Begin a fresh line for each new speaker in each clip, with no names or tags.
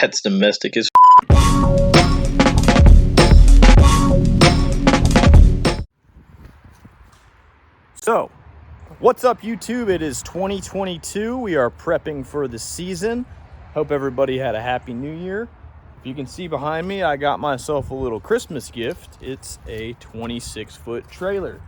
That's domestic as
So, what's up YouTube? It is 2022. We are prepping for the season. Hope everybody had a happy new year. If you can see behind me, I got myself a little Christmas gift. It's a 26-foot trailer.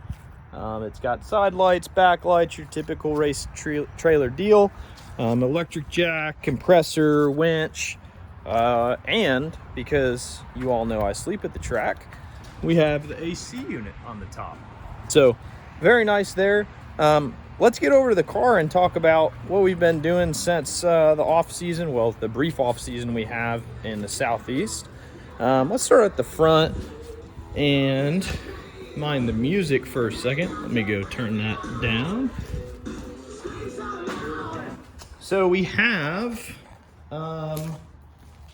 It's got side lights, back lights, your typical race trailer deal. Electric jack, compressor, winch, and because you all know I sleep at the track, we have the AC unit on the top. So very nice there. Let's get over to the car and talk about what we've been doing since the off season. Well, the brief off season we have in the Southeast. Let's start at the front and mind the music for a second. Let me go turn that down. So we have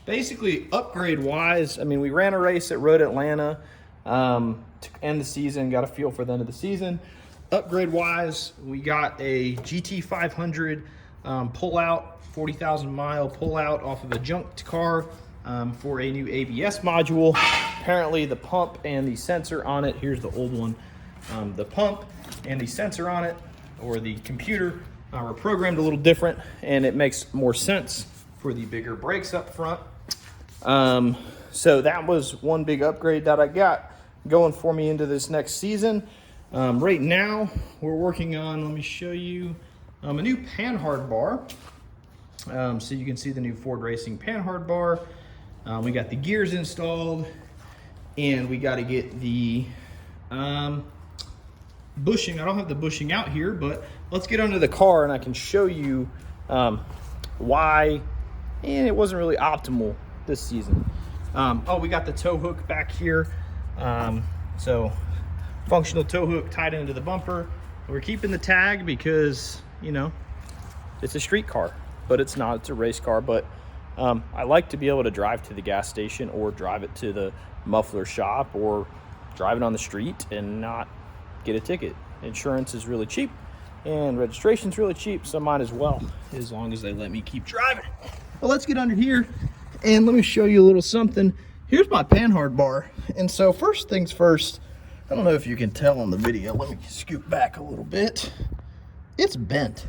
basically upgrade wise. I mean, we ran a race at Road Atlanta to end the season, got a feel for the end of the season. Upgrade wise, we got a GT 500 pull-out, 40,000 mile pull-out off of a junked car for a new ABS module. Apparently the pump and the sensor on it, here's the old one, the pump and the sensor on it, or the computer, were programmed a little different, and it makes more sense for the bigger brakes up front. So that was one big upgrade that I got going for me into this next season. Right now we're working on, let me show you, a new panhard bar. So you can see the new Ford Racing panhard bar. We got the gears installed, and we got to get the bushing. I don't have the bushing out here, but let's get under the car and I can show you why it wasn't really optimal this season. Oh, we got the tow hook back here. So functional tow hook tied into the bumper. We're keeping the tag because, you know, it's a street car, but it's not, it's a race car. But I like to be able to drive to the gas station or drive it to the muffler shop or drive it on the street and not get a ticket. Insurance is really cheap and registration's really cheap, so might as well, as long as they let me keep driving. Well, let's get under here and let me show you a little something. Here's my panhard bar. And so first things first, I don't know if you can tell on the video, let me scoot back a little bit. It's bent.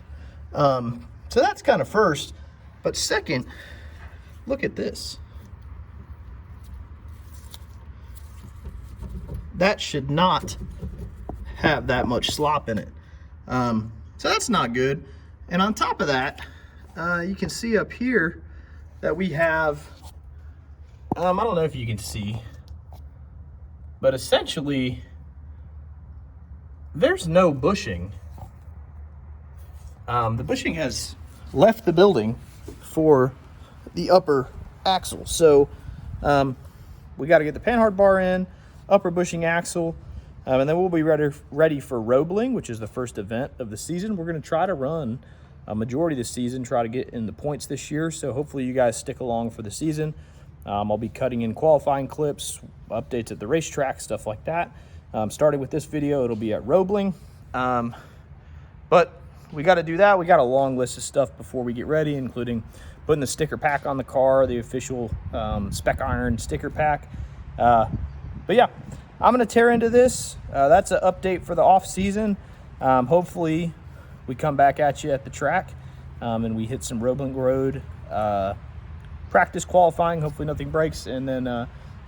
So that's kind of first, but second, look at this. That should not have that much slop in it. So that's not good. And on top of that, you can see up here that we have, I don't know if you can see, but essentially there's no bushing. The bushing has left the building for the upper axle. So we got to get the panhard bar in, upper bushing axle, and then we'll be ready for Roebling, which is the first event of the season. We're going to try to run a majority of the season, try to get in the points this year. So hopefully you guys stick along for the season. I'll be cutting in qualifying clips, updates at the racetrack, stuff like that. Starting with this video, it'll be at Roebling. But we got to do that. We got a long list of stuff before we get ready, including putting the sticker pack on the car, the official Spec Iron sticker pack. But yeah, I'm going to tear into this. That's an update for the off season. Hopefully we come back at you at the track and we hit some Roebling Road practice qualifying. Hopefully nothing breaks, and then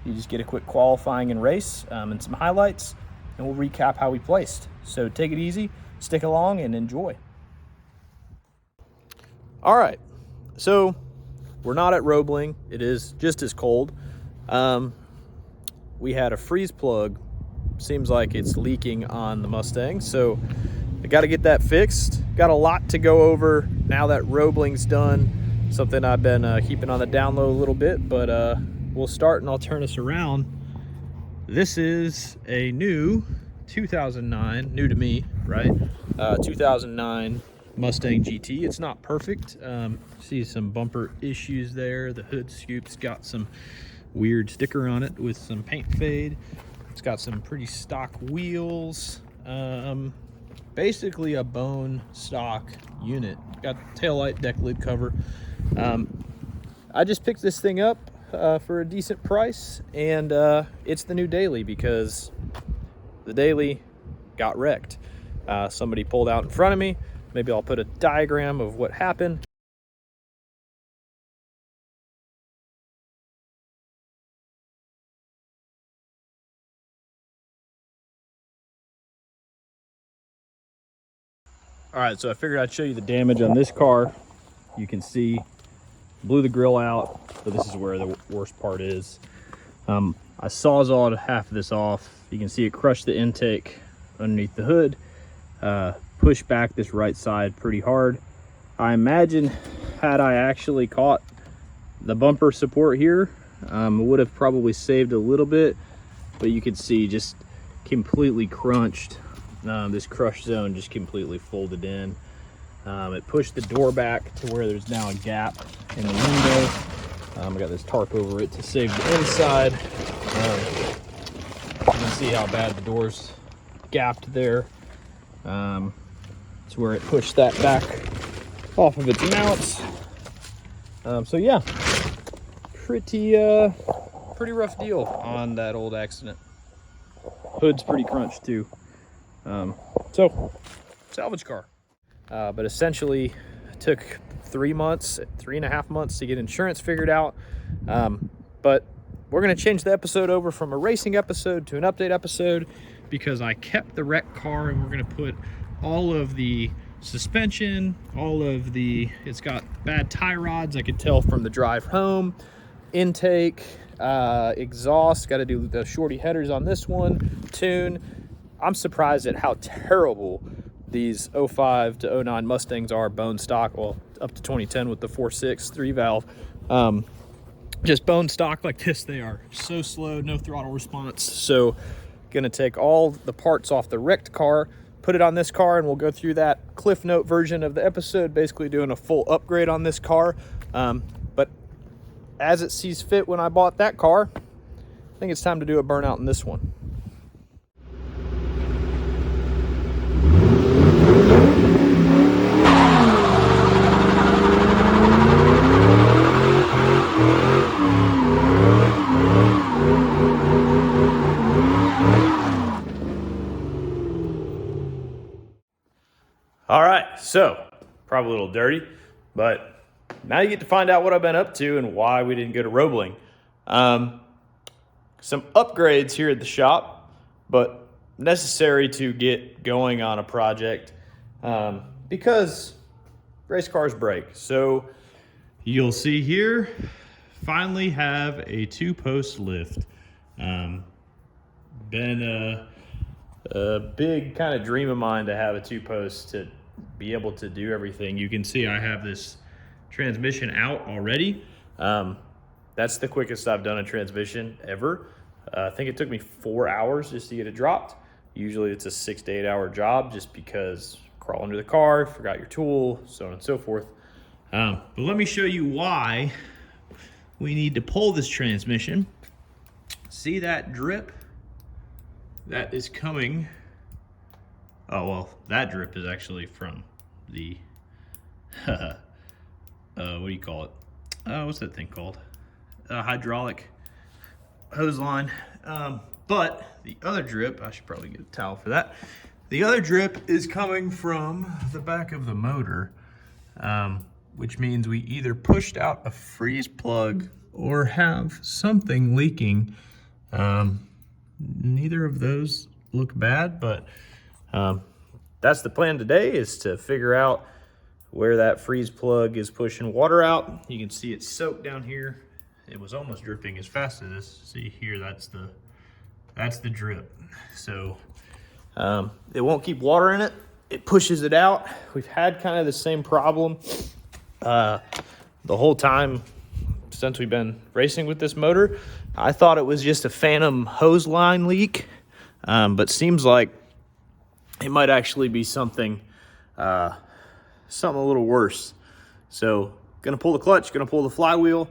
you just get a quick qualifying and race and some highlights, and we'll recap how we placed. So take it easy, stick along, and enjoy. All right, so we're not at Roebling. It is just as cold. We had a freeze plug. Seems like it's leaking on the Mustang, so I got to get that fixed. Got a lot to go over now that Roebling's done. Something I've been keeping on the down low a little bit, but we'll start and I'll turn us around. This is a new 2009, new to me, right? 2009 Mustang GT. It's not perfect. See some bumper issues there. The hood scoop's got some weird sticker on it with some paint fade. It's got some pretty stock wheels. Basically a bone stock unit. Got taillight, deck lid cover. I just picked this thing up for a decent price, and it's the new daily because the daily got wrecked. Somebody pulled out in front of me. Maybe I'll put a diagram of what happened. All right, so I figured I'd show you the damage on this car. You can see, blew the grill out, but this is where the worst part is. I sawzalled half of this off. You can see it crushed the intake underneath the hood, pushed back this right side pretty hard. I imagine had I actually caught the bumper support here, it would have probably saved a little bit, but you can see just completely crunched. This crush zone just completely folded in. It pushed the door back to where there's now a gap in the window. I got this tarp over it to save the inside. You can see how bad the door's gapped there. It's where it pushed that back off of its mounts. So yeah, pretty rough deal on that old accident. Hood's pretty crunched too. So salvage car, but essentially it took 3.5 months to get insurance figured out. But we're going to change the episode over from a racing episode to an update episode because I kept the wrecked car, and we're going to put all of the suspension, it's got bad tie rods, I could tell from the drive home, intake, exhaust, got to do the shorty headers on this one, tune. I'm surprised at how terrible these 05 to 09 Mustangs are bone stock, well, up to 2010 with the 4.6 3-valve. Just bone stock like this, they are so slow, no throttle response. So gonna take all the parts off the wrecked car, put it on this car, and we'll go through that Cliff Note version of the episode, basically doing a full upgrade on this car. But as it sees fit when I bought that car, I think it's time to do a burnout in this one. All right, so probably a little dirty, but now you get to find out what I've been up to and why we didn't go to Roebling. Some upgrades here at the shop, but necessary to get going on a project because race cars break. So you'll see here, finally have a 2-post lift. Been a big kind of dream of mine to have a 2-post to be able to do everything. You can see I have this transmission out already. That's the quickest I've done a transmission ever. I think it took me 4 hours just to get it dropped. Usually it's a 6 to 8 hour job just because crawl under the car, forgot your tool, so on and so forth. But let me show you why we need to pull this transmission. See that drip? That is coming. Oh, well, that drip is actually from the, what do you call it? What's that thing called? Hydraulic hose line. But the other drip, I should probably get a towel for that. The other drip is coming from the back of the motor, which means we either pushed out a freeze plug or have something leaking. Neither of those look bad, but that's the plan today, is to figure out where that freeze plug is pushing water out. You can see it's soaked down here. It was almost dripping as fast as this. See here, that's the drip. So it won't keep water in it. It pushes it out. We've had kind of the same problem the whole time since we've been racing with this motor. I thought it was just a phantom hose line leak, but seems like it might actually be something a little worse. So gonna pull the clutch, gonna pull the flywheel,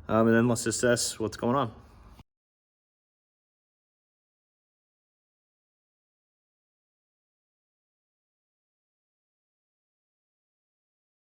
and then let's assess what's going on.